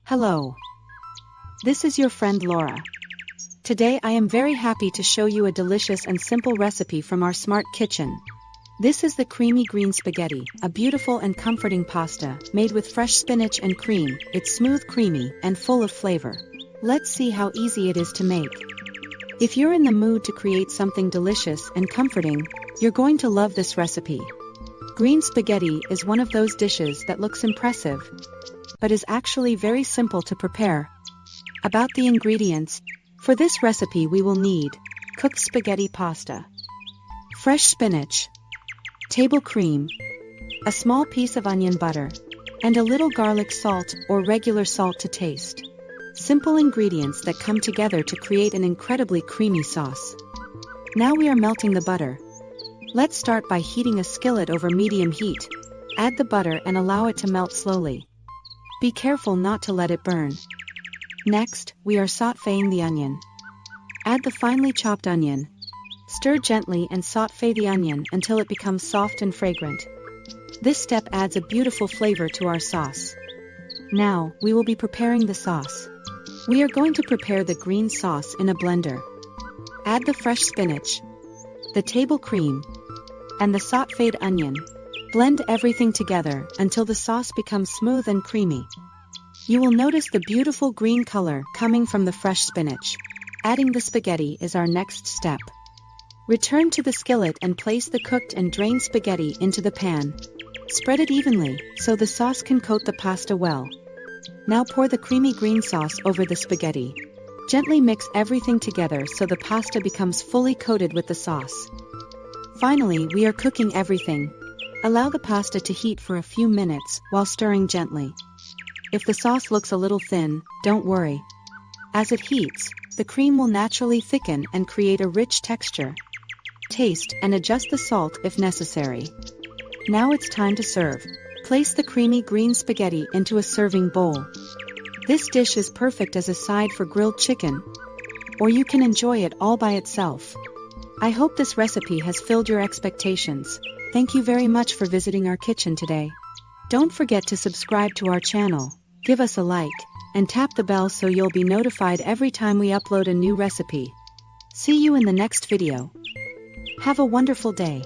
Hello. This is your friend Laura. Today I am very happy to show you a delicious and simple recipe from our smart kitchen. This is the creamy green spaghetti, a beautiful and comforting pasta, made with fresh spinach and cream. It's smooth, creamy, and full of flavor. Let's see how easy it is to make. If you're in the mood to create something delicious and comforting, you're going to love this recipe. Green spaghetti is one of those dishes that looks impressive, but is actually very simple to prepare. About the ingredients, for this recipe we will need cooked spaghetti pasta, fresh spinach, table cream, a small piece of onion butter, and a little garlic salt or regular salt to taste. Simple ingredients that come together to create an incredibly creamy sauce. Now we are melting the butter. Let's start by heating a skillet over medium heat. Add the butter and allow it to melt slowly. Be careful not to let it burn. Next, we are sautéing the onion. Add the finely chopped onion. Stir gently and sauté the onion until it becomes soft and fragrant. This step adds a beautiful flavor to our sauce. Now, we will be preparing the sauce. We are going to prepare the green sauce in a blender. Add the fresh spinach, the table cream, and the sautéed onion. Blend everything together until the sauce becomes smooth and creamy. You will notice the beautiful green color coming from the fresh spinach. Adding the spaghetti is our next step. Return to the skillet and place the cooked and drained spaghetti into the pan. Spread it evenly so the sauce can coat the pasta well. Now pour the creamy green sauce over the spaghetti. Gently mix everything together so the pasta becomes fully coated with the sauce. Finally, we are cooking everything. Allow the pasta to heat for a few minutes while stirring gently. If the sauce looks a little thin, don't worry. As it heats, the cream will naturally thicken and create a rich texture. Taste and adjust the salt if necessary. Now it's time to serve. Place the creamy green spaghetti into a serving bowl. This dish is perfect as a side for grilled chicken, or you can enjoy it all by itself. I hope this recipe has filled your expectations. Thank you very much for visiting our kitchen today. Don't forget to subscribe to our channel, give us a like, and tap the bell so you'll be notified every time we upload a new recipe. See you in the next video. Have a wonderful day.